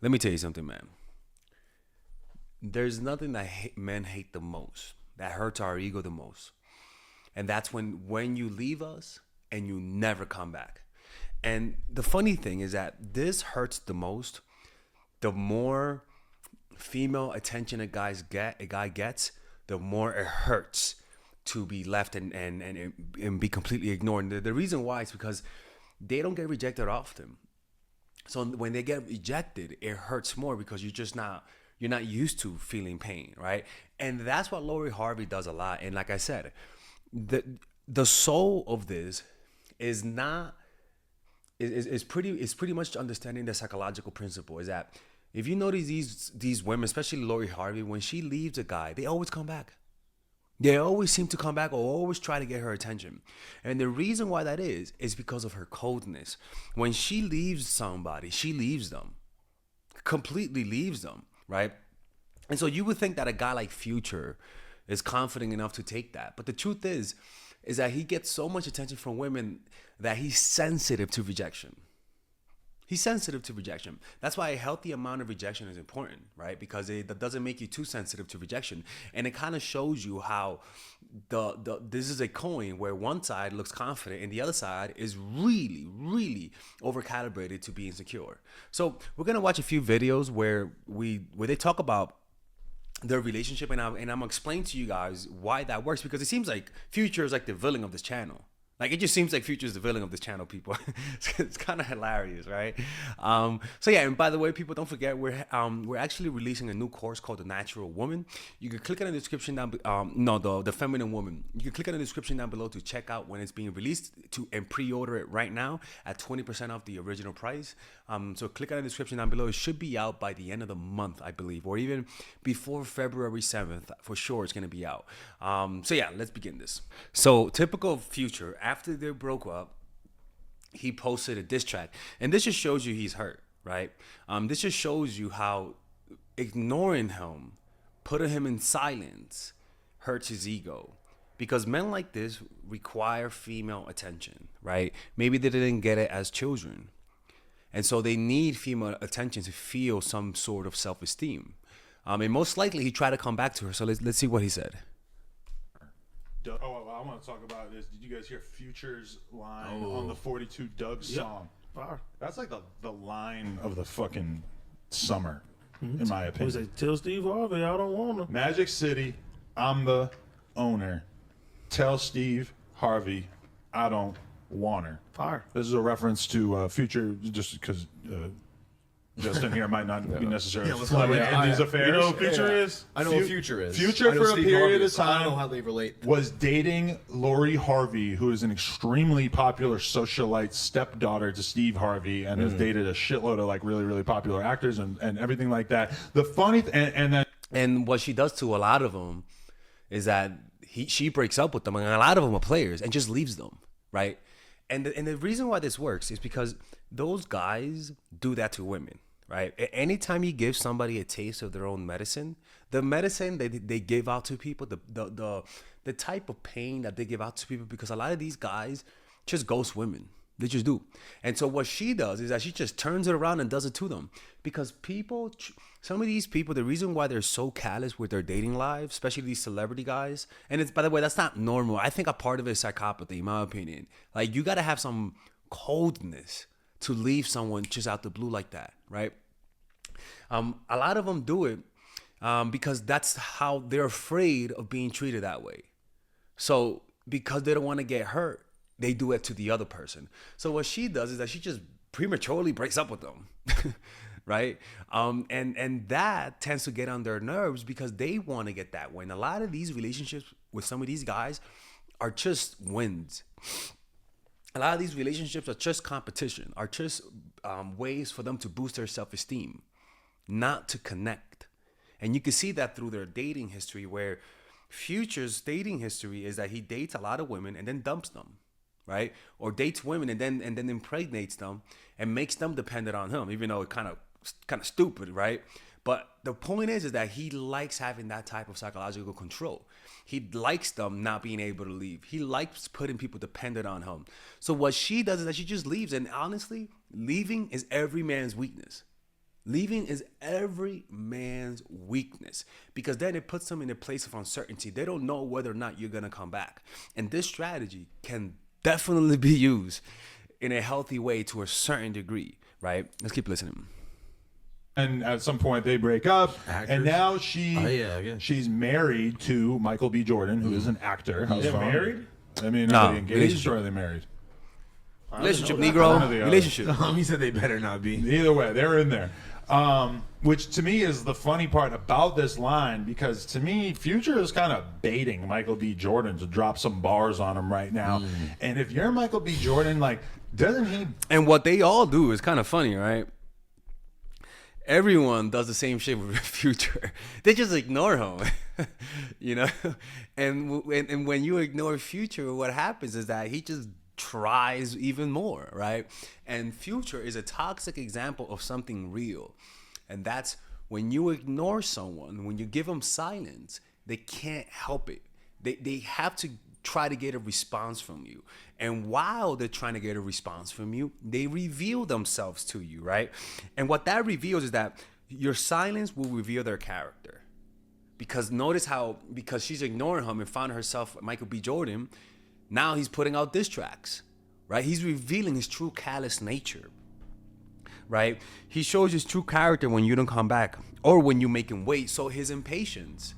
Let me tell you something, man. There's nothing that men hate the most, that hurts our ego the most, and that's when you leave us and you never come back. And the funny thing is that this hurts the most. The more female attention a guy gets, the more it hurts to be left and be completely ignored. And the reason why is because they don't get rejected often. So when they get rejected, it hurts more because you're not used to feeling pain, right? And that's what Lori Harvey does a lot. And like I said, the the soul of this is not is pretty much understanding the psychological principle. Is that if you notice these women, especially Lori Harvey, when she leaves a guy, they always come back. They always seem to come back or always try to get her attention. And the reason why that is because of her coldness. When she leaves somebody, she leaves them. Completely leaves them, right? And so you would think that a guy like Future is confident enough to take that. But the truth is that he gets so much attention from women that he's sensitive to rejection. He's sensitive to rejection. That's why a healthy amount of rejection is important, right? Because that doesn't make you too sensitive to rejection. And it kind of shows you how this is a coin where one side looks confident and the other side is really, really over calibrated to be insecure. So we're gonna watch a few videos where they talk about their relationship, and I'm gonna explain to you guys why that works, because it seems like Future is like the villain of this channel. Like, it just seems like Future is the villain of this channel, people. It's kind of hilarious, right? So yeah, and by the way, people, don't forget we're actually releasing a new course called The Natural Woman. You can click on the description down. The Feminine Woman. You can click on the description down below to check out when it's being released and pre-order it right now at 20% off the original price. So click on the description down below. It should be out by the end of the month, I believe, or even before February 7th. For sure, it's gonna be out. So yeah, let's begin this. So typical Future. After they broke up, he posted a diss track, and this just shows you he's hurt, right? This just shows you how ignoring him, putting him in silence, hurts his ego, because men like this require female attention, right? Maybe they didn't get it as children, and so they need female attention to feel some sort of self-esteem. And most likely he tried to come back to her. So let's see what he said. Oh, I want to talk about this. Did you guys hear Future's line on the 42 Doug song? Yep. That's like the line of the fucking summer, in my opinion. Was it tell Steve Harvey I don't want him? Magic City, I'm the owner. Tell Steve Harvey I don't want her. Fire. This is a reference to Future, just because Justin here might not be necessarily in these affairs. You know who Future is? I know what Future is. Future, for a period of time, I don't know how they relate. was dating Lori Harvey, who is an extremely popular socialite stepdaughter to Steve Harvey, and has dated a shitload of like really, really popular actors and everything like that. The funny And what she does to a lot of them is that she breaks up with them, and a lot of them are players, and just leaves them, right? And the reason why this works is because those guys do that to women, right? Anytime you give somebody a taste of their own medicine, the medicine they give out to people, the type of pain that they give out to people, because a lot of these guys just ghost women. They just do. And so what she does is that she just turns it around and does it to them. Because some of these people, the reason why they're so callous with their dating lives, especially these celebrity guys, and it's, by the way, that's not normal. I think a part of it is psychopathy, in my opinion. Like, you got to have some coldness to leave someone just out the blue like that, right? A lot of them do it because that's how they're afraid of being treated that way. So because they don't want to get hurt, they do it to the other person. So what she does is that she just prematurely breaks up with them, right? And that tends to get on their nerves because they want to get that win. A lot of these relationships with some of these guys are just wins. A lot of these relationships are just competition, are just ways for them to boost their self-esteem, not to connect. And you can see that through their dating history, where Future's dating history is that he dates a lot of women and then dumps them, right? Or dates women and then impregnates them and makes them dependent on him, even though it's kind of stupid, right? But the point is that he likes having that type of psychological control. He likes them not being able to leave. He likes putting people dependent on him. So what she does is that she just leaves. And honestly, leaving is every man's weakness. Leaving is every man's weakness because then it puts them in a place of uncertainty. They don't know whether or not you're going to come back. And this strategy can definitely be used in a healthy way to a certain degree, right? Let's keep listening. And at some point they break up, and now she's married to Michael B. Jordan, who is an actor. They're married? I mean, No, are they engaged relationship. or are they married? Relationship, One or the Negro. other. Relationship. He said they better not be. Either way, they're in there. Which to me is the funny part about this line, because to me, Future is kind of baiting Michael B. Jordan to drop some bars on him right now. And if you're Michael B. Jordan, like, doesn't he? And what they all do is kind of funny, right? Everyone does the same shit with Future. They just ignore him, you know. And when you ignore Future, what happens is that he just tries even more, right? And Future is a toxic example of something real, and that's when you ignore someone, when you give them silence, they can't help it. They have to try to get a response from you. And while they're trying to get a response from you, they reveal themselves to you, right? And what that reveals is that your silence will reveal their character. Because notice how, because she's ignoring him and found herself Michael B. Jordan, now he's putting out diss tracks, right? He's revealing his true callous nature, right? He shows his true character when you don't come back or when you make him wait. So his impatience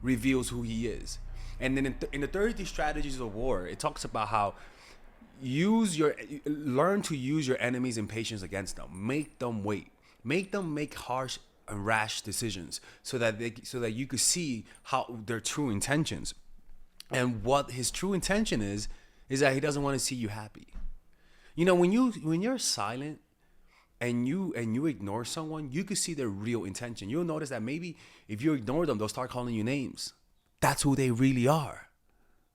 reveals who he is. And then in the 33 Strategies of War, it talks about how learn to use your enemy's impatience against them. Make them wait. Make them make harsh and rash decisions so that you could see how their true intentions. And what his true intention is that he doesn't want to see you happy. You know, when you're silent and you ignore someone, you can see their real intention. You'll notice that maybe if you ignore them, they'll start calling you names. That's who they really are,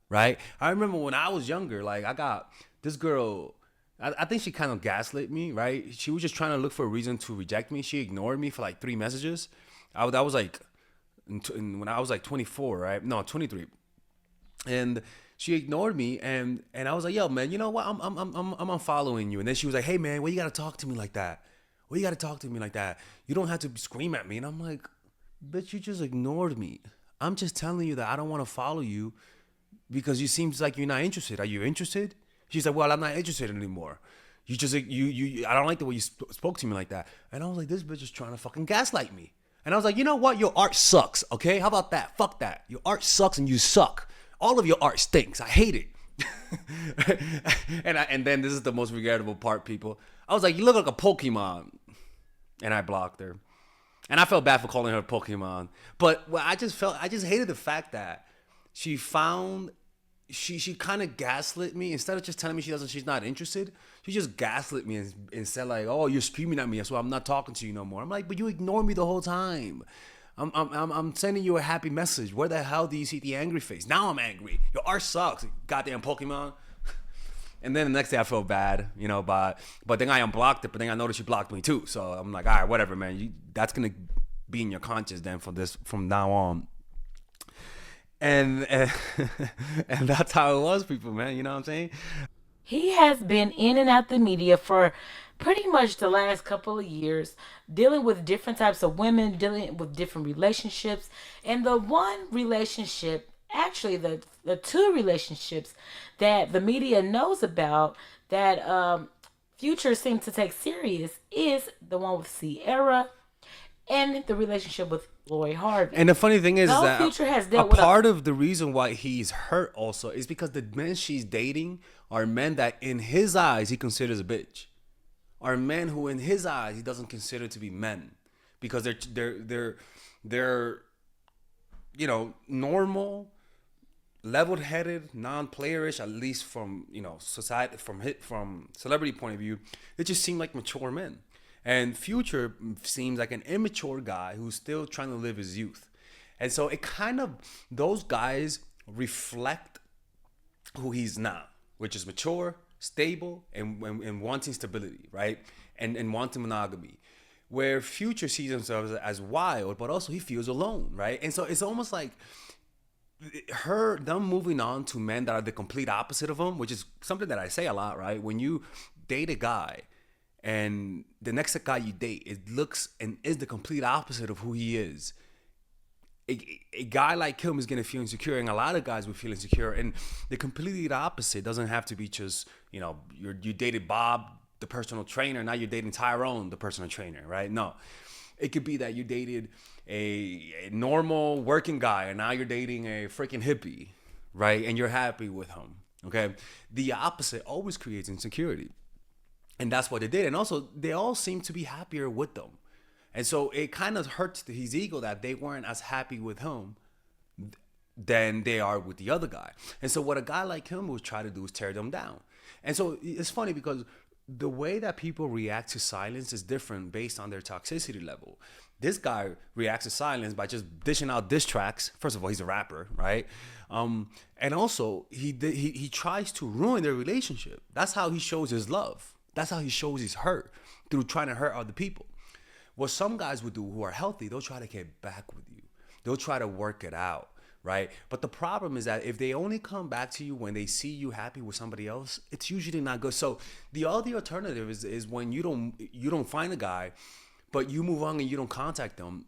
right? I remember when I was younger, like I got this girl, I think she kind of gaslit me, right? She was just trying to look for a reason to reject me. She ignored me for like 3 messages. That was like when I was like 24, right? No, 23. And she ignored me, and I was like, yo, man, you know what? I'm unfollowing you. And then she was like, hey, man, why you gotta talk to me like that? Why you gotta talk to me like that? You don't have to scream at me. And I'm like, bitch, you just ignored me. I'm just telling you that I don't want to follow you because you seems like you're not interested. Are you interested? She's like, well, I'm not interested anymore. You just, I don't like the way you spoke to me like that. And I was like, this bitch is trying to fucking gaslight me. And I was like, you know what? Your art sucks, okay? How about that? Fuck that. Your art sucks and you suck. All of your art stinks. I hate it. and then this is the most regrettable part, people. I was like, you look like a Pokemon. And I blocked her. And I felt bad for calling her Pokemon. But I just hated the fact that she kind of gaslit me. Instead of just telling me she's not interested, she just gaslit me and said like, oh, you're screaming at me, so I'm not talking to you no more. I'm like, but you ignored me the whole time. I'm sending you a happy message. Where the hell do you see the angry face? Now I'm angry. Your art sucks, goddamn Pokemon. And then the next day I felt bad, you know, but then I unblocked it, but then I noticed you blocked me too. So I'm like, all right, whatever, man. That's going to be in your conscience then from now on. And and that's how it was, people, man. You know what I'm saying? He has been in and out the media for pretty much the last couple of years, dealing with different types of women, dealing with different relationships. And the one relationship, actually the two relationships that the media knows about that Future seems to take serious is the one with Sierra and the relationship with Lori Harvey. And the funny thing is that Future has a dealt with part of the reason why he's hurt also is because the men she's dating are men that in his eyes he considers a bitch. Are men who in his eyes he doesn't consider to be men. Because they're you know, normal, level-headed, non-playerish, at least from, you know, society, from celebrity point of view. They just seem like mature men. And Future seems like an immature guy who's still trying to live his youth. And so it kind of, those guys reflect who he's not, which is mature, stable, and wanting stability, right? And wanting monogamy. Where Future sees himself as wild, but also he feels alone, right? And so it's almost like them moving on to men that are the complete opposite of him, which is something that I say a lot, right? When you date a guy and the next guy you date, it looks and is the complete opposite of who he is. A guy like him is gonna feel insecure, and a lot of guys will feel insecure. And the completely opposite doesn't have to be just, you know, you dated Bob, the personal trainer, now you're dating Tyrone, the personal trainer, right? No, it could be that you dated a normal working guy, and now you're dating a freaking hippie, right? And you're happy with him. Okay, the opposite always creates insecurity, and that's what they did. And also, they all seem to be happier with them. And so it kind of hurts his ego that they weren't as happy with him than they are with the other guy. And so what a guy like him would try to do is tear them down. And so it's funny because the way that people react to silence is different based on their toxicity level. This guy reacts to silence by just dishing out diss tracks. First of all, he's a rapper, right? And also, he tries to ruin their relationship. That's how he shows his love. That's how he shows his hurt, through trying to hurt other people. What some guys would do who are healthy, they'll try to get back with you. They'll try to work it out, right? But the problem is that if they only come back to you when they see you happy with somebody else, it's usually not good. So the other alternative is when you don't find a guy, but you move on and you don't contact them.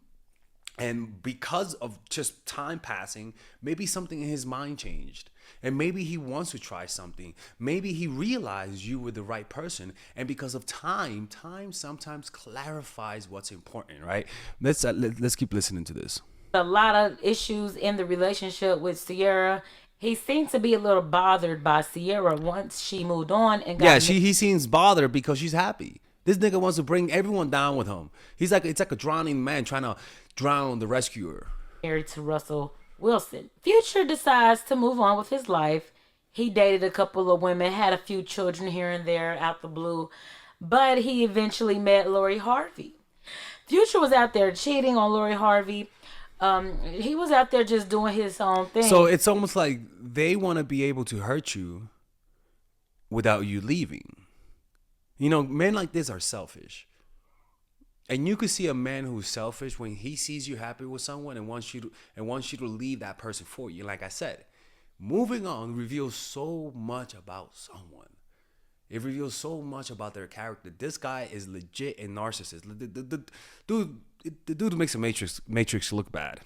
And because of just time passing, maybe something in his mind changed. And maybe he wants to try something. Maybe he realized you were the right person. And because of time sometimes clarifies what's important, right? Let's keep listening to this. A lot of issues in the relationship with Sierra. He seems to be a little bothered by Sierra once she moved on and got he seems bothered because she's happy. This nigga wants to bring everyone down with him. It's like a drowning man trying to drown the rescuer. married to Russell Wilson. Future decides to move on with his life. He dated a couple of women, had a few children here and there out the blue, but he eventually met Lori Harvey. Future was out there cheating on Lori Harvey. He was out there just doing his own thing. So it's almost like they want to be able to hurt you without you leaving. You know, men like this are selfish. And you could see a man who's selfish when he sees you happy with someone and wants you to leave that person for you. Like I said, moving on reveals so much about someone. It reveals so much about their character. This guy is legit a narcissist. The dude makes a Matrix look bad.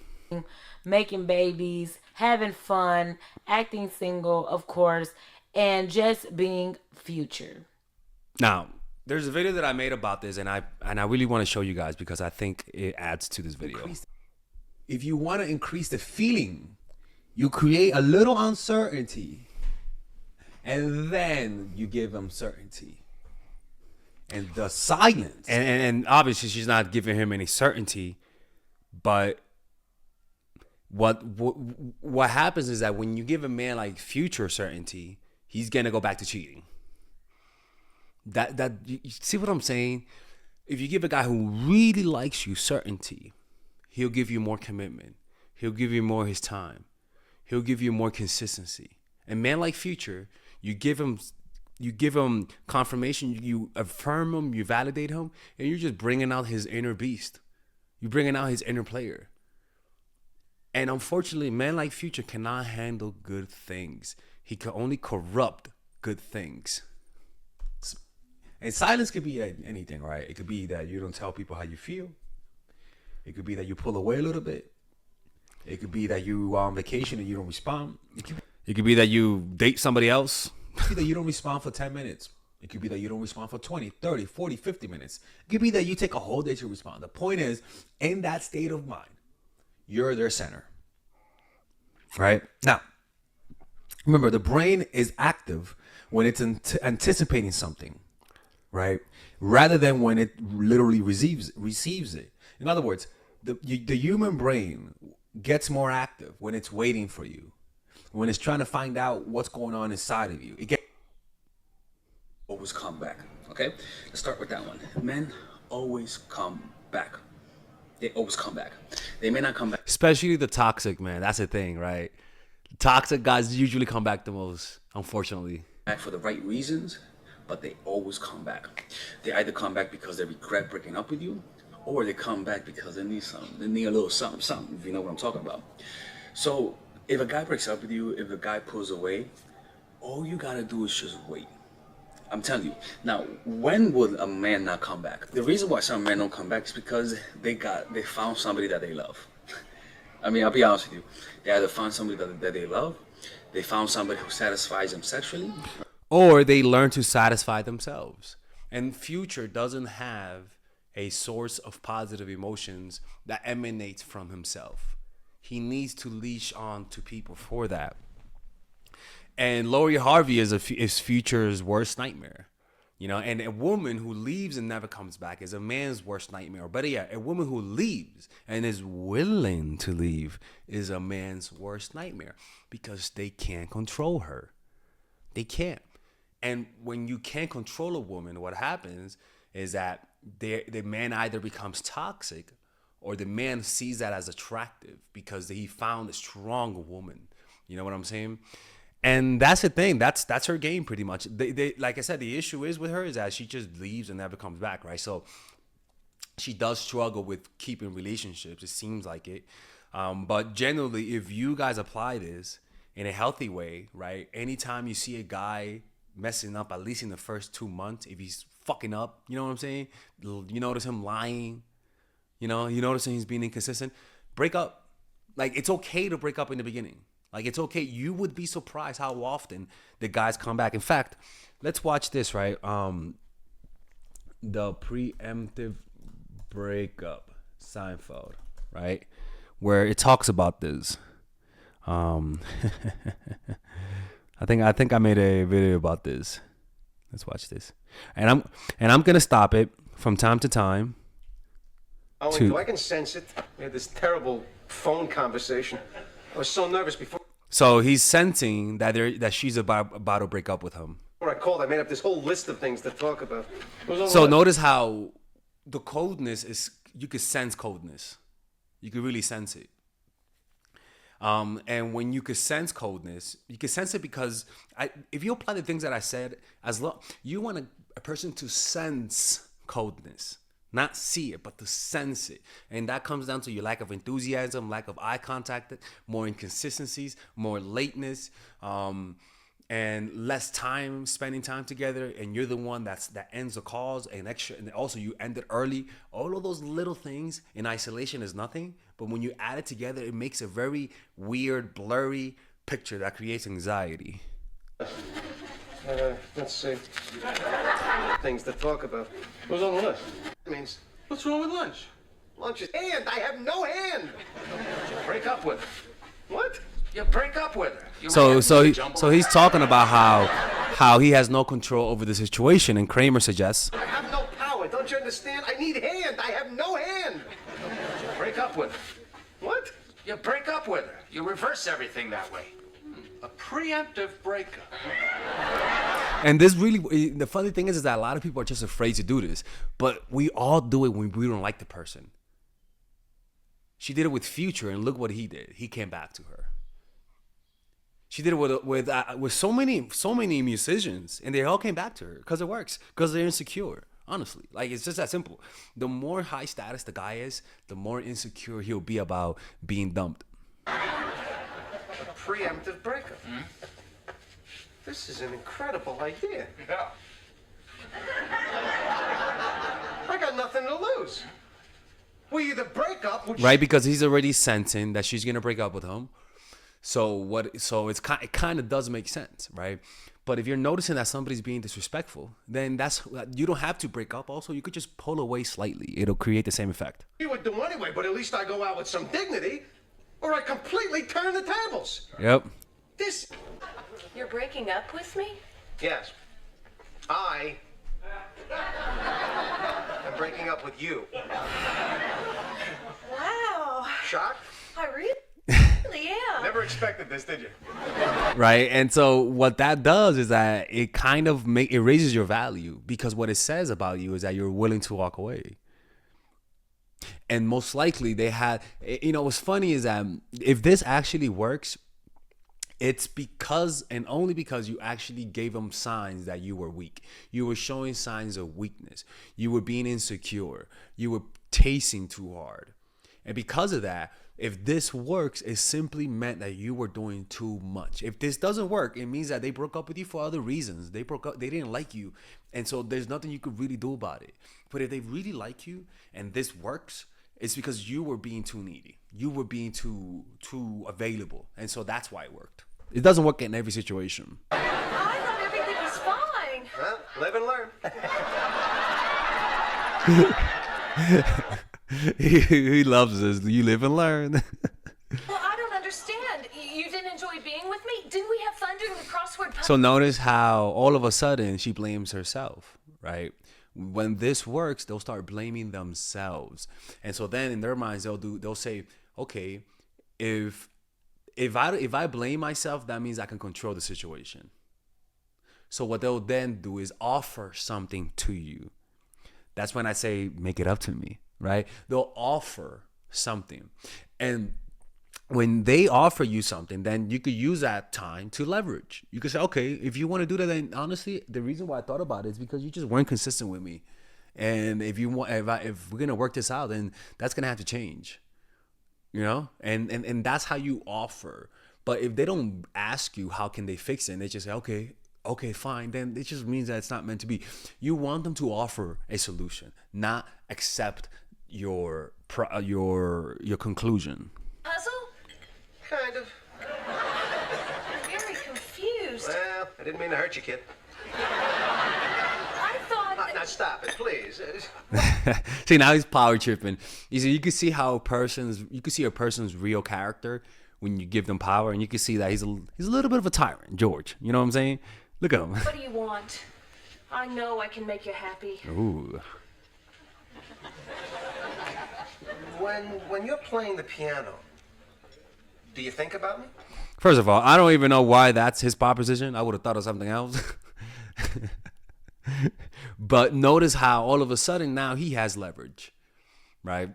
Making babies, having fun, acting single, of course, and just being Future. Now, there's a video that I made about this, and I really want to show you guys because I think it adds to this video. If you want to increase the feeling, you create a little uncertainty, and then you give them certainty. And the silence. And obviously she's not giving him any certainty, but what happens is that when you give a man like Future certainty, he's gonna go back to cheating. That you see what I'm saying? If you give a guy who really likes you certainty, he'll give you more commitment. He'll give you more of his time. He'll give you more consistency. And man like Future, you give him confirmation, you affirm him, you validate him, and you're just bringing out his inner beast. You're bringing out his inner player. And unfortunately, man like Future cannot handle good things. He can only corrupt good things. And silence could be anything, right? It could be that you don't tell people how you feel. It could be that you pull away a little bit. It could be that you are on vacation and you don't respond. It could be that you date somebody else. It could be that you don't respond for 10 minutes. It could be that you don't respond for 20, 30, 40, 50 minutes. It could be that you take a whole day to respond. The point is, in that state of mind, you're their center. Right? Now, remember, the brain is active when it's anticipating something. Right, rather than when it literally receives it. In other words, the human brain gets more active when it's waiting for you, when it's trying to find out what's going on inside of you. It always come back. Okay, let's start with that one. Men always come back. They always come back. They may not come back, especially the toxic man. That's the thing, right? Toxic guys usually come back the most, unfortunately. Back for the right reasons. But they always come back. They either come back because they regret breaking up with you, or they come back because they need something. They need a little something, if you know what I'm talking about. So if a guy breaks up with you, if a guy pulls away, all you gotta do is just wait. I'm telling you. Now, when would a man not come back? The reason why some men don't come back is because they found somebody that they love. I mean, I'll be honest with you. They either found somebody that they love, they found somebody who satisfies them sexually, or they learn to satisfy themselves. And Future doesn't have a source of positive emotions that emanates from himself. He needs to leash on to people for that. And Lori Harvey is Future's worst nightmare. You know, and a woman who leaves and never comes back is a man's worst nightmare. But yeah, a woman who leaves and is willing to leave is a man's worst nightmare because they can't control her. They can't. And when you can't control a woman, what happens is that the man either becomes toxic or the man sees that as attractive because he found a strong woman. You know what I'm saying? And that's the thing. That's her game pretty much. They like I said, the issue is with her is that she just leaves and never comes back, right? So she does struggle with keeping relationships. It seems like it. But generally, if you guys apply this in a healthy way, right? Anytime you see a guy messing up, at least in the first 2 months, if he's fucking up, you know what I'm saying? You notice him lying. You know, you notice he's being inconsistent. Break up. Like, it's okay to break up in the beginning. Like, it's okay. You would be surprised how often the guys come back. In fact, let's watch this, right? The preemptive breakup, Seinfeld, right? Where it talks about this. I think I made a video about this. Let's watch this. And I'm gonna stop it from time to time. Oh, I can sense it. We had this terrible phone conversation. I was so nervous before So he's sensing that she's about to break up with him. I called. I made up this whole list of things to talk about. So notice how the coldness is, you could sense coldness. You could really sense it. And when you could sense coldness, you could sense it because if you apply the things that I said, you want a person to sense coldness. Not see it, but to sense it. And that comes down to your lack of enthusiasm, lack of eye contact, more inconsistencies, more lateness, and less time, spending time together. And you're the one that ends the calls and extra. And also you end it early. All of those little things in isolation is nothing. But when you add it together, it makes a very weird, blurry picture that creates anxiety. Let's see. Things to talk about. What's on the list? It means, what's wrong with lunch? Lunch is hand. I have no hand. break up with her. What? You break up with her. So he's talking about how he has no control over the situation, and Kramer suggests, I have no power. Don't you understand? I need hand. I have no hand. Break up with her. What? You break up with her. You reverse everything that way. A preemptive breakup. and this really, the funny thing is that a lot of people are just afraid to do this, but we all do it when we don't like the person. She did it with Future, and look what he did. He came back to her. She did it with so many musicians, and they all came back to her because it works, because they're insecure. Honestly, like, it's just that simple. The more high status the guy is, the more insecure he'll be about being dumped. A preemptive breakup. This is an incredible idea. Yeah. I got nothing to lose. We either break up, which Right, because he's already sensing that she's gonna break up with him. So it kind of does make sense, right? But if you're noticing that somebody's being disrespectful, then you don't have to break up. Also, you could just pull away slightly. It'll create the same effect. you would do anyway, but at least I go out with some dignity, or I completely turn the tables. Yep. This. You're breaking up with me? Yes. I am breaking up with you. Wow. Shocked? I really am. Never expected this, did you? Right, and so what that does is that it kind of it raises your value, because what it says about you is that you're willing to walk away. And most likely they had, what's funny is that if this actually works, it's because and only because you actually gave them signs that you were weak. You were showing signs of weakness. You were being insecure. You were tasting too hard. And because of that, if this works, it simply meant that you were doing too much. If this doesn't work, it means that they broke up with you for other reasons. They broke up, they didn't like you. And so there's nothing you could really do about it. But if they really like you and this works, it's because you were being too needy. You were being too available. And so that's why it worked. It doesn't work in every situation. I thought everything was fine. Well, live and learn. He loves this. You live and learn. Well, I don't understand. You didn't enjoy being with me? Didn't we have fun doing the crossword puzzle? So notice how all of a sudden she blames herself, right? When this works, they'll start blaming themselves. And so then in their minds, they'll say, okay, if I blame myself, that means I can control the situation. So what they'll then do is offer something to you. That's when I say, make it up to me, right? They'll offer something. And when they offer you something, then you could use that time to leverage. You could say, okay, if you want to do that, then honestly, the reason why I thought about it is because you just weren't consistent with me. And if we're gonna work this out, then that's gonna have to change. You know? And that's how you offer. But if they don't ask you how can they fix it, and they just say, okay, fine, then it just means that it's not meant to be. You want them to offer a solution, not accept your conclusion. Puzzle? Kind of. I'm very confused. Well, I didn't mean to hurt you, kid. I thought that... Now stop it, please. See, now he's power tripping. You can see a person's real character when you give them power, and you can see that he's a little bit of a tyrant, George. You know what I'm saying? Look at him. What do you want? I know I can make you happy. Ooh. When you're playing the piano, do you think about me? First of all, I don't even know why that's his proposition. I would have thought of something else. But notice how all of a sudden now he has leverage, right?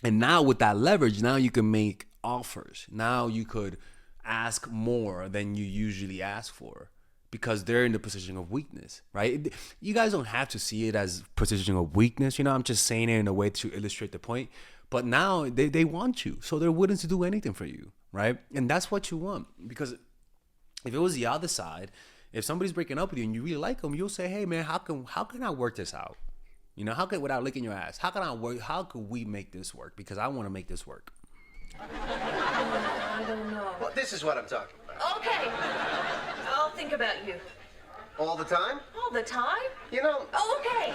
And now with that leverage, now you can make offers. Now you could ask more than you usually ask for because they're in the position of weakness, right? You guys don't have to see it as position of weakness. You know, I'm just saying it in a way to illustrate the point. But now they want you, so they're willing to do anything for you, right? And that's what you want. Because if it was the other side, if somebody's breaking up with you and you really like them, you'll say, "Hey, man, how can I work this out? You know, without licking your ass? How could we make this work? Because I want to make this work." I don't know. Well, this is what I'm talking about. Okay. I'll think about you. All the time? All the time? You know, Okay.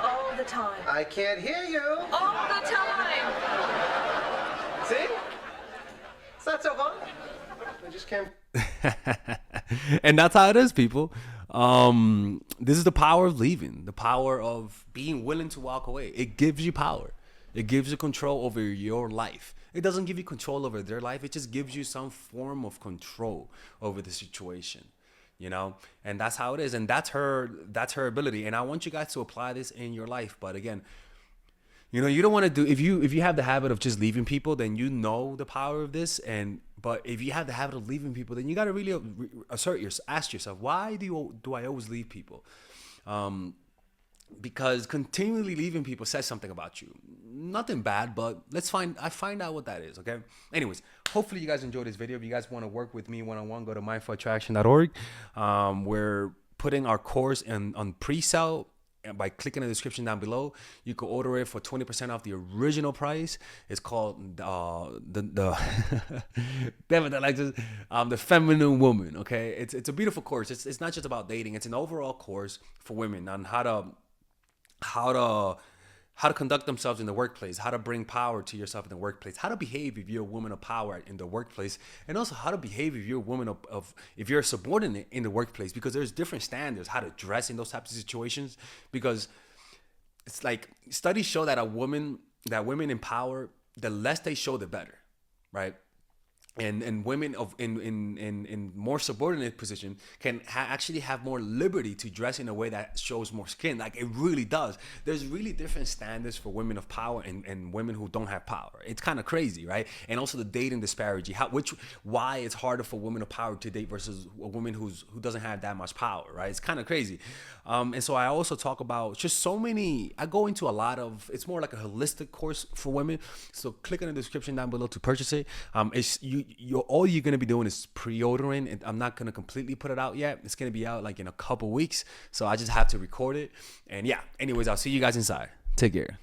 All the time. I can't hear you. All the time. See? It's not so fun. I just can't. And that's how it is, people. This is the power of leaving, the power of being willing to walk away. It gives you power. It gives you control over your life. It doesn't give you control over their life. It just gives you some form of control over the situation, you know? And that's how it is. And that's her ability. And I want you guys to apply this in your life. But again, you know, you don't want to do, if you have the habit of just leaving people, then you know the power of this. But if you have the habit of leaving people, then you got to really ask yourself, why do I always leave people? Because continually leaving people says something about you. Nothing bad, but I find out what that is, okay? Anyways, hopefully you guys enjoyed this video. If you guys want to work with me one-on-one, go to mindfulattraction.org. We're putting our course on pre-sale. And by clicking the description down below, you can order it for 20% off the original price. It's called the Feminine Woman. Okay, it's a beautiful course. It's not just about dating. It's an overall course for women on how to conduct themselves in the workplace, how to bring power to yourself in the workplace, how to behave if you're a woman of power in the workplace, and also how to behave if you're a woman if you're a subordinate in the workplace, because there's different standards, how to dress in those types of situations, because it's like studies show that women in power, the less they show, the better, right? and women of in more subordinate position can actually have more liberty to dress in a way that shows more skin. Like it really does. There's really different standards for women of power and women who don't have power. It's kind of crazy, right? And also the dating disparity, why it's harder for women of power to date versus a woman who doesn't have that much power, right? It's kind of crazy. And so I also talk about just so many. I go into a lot of. It's more like a holistic course for women. So click in the description down below to purchase it. It's all you're gonna be doing is pre-ordering, and I'm not gonna completely put it out yet. It's gonna be out like in a couple weeks, so I just have to record it. And yeah, anyways, I'll see you guys inside. Take care.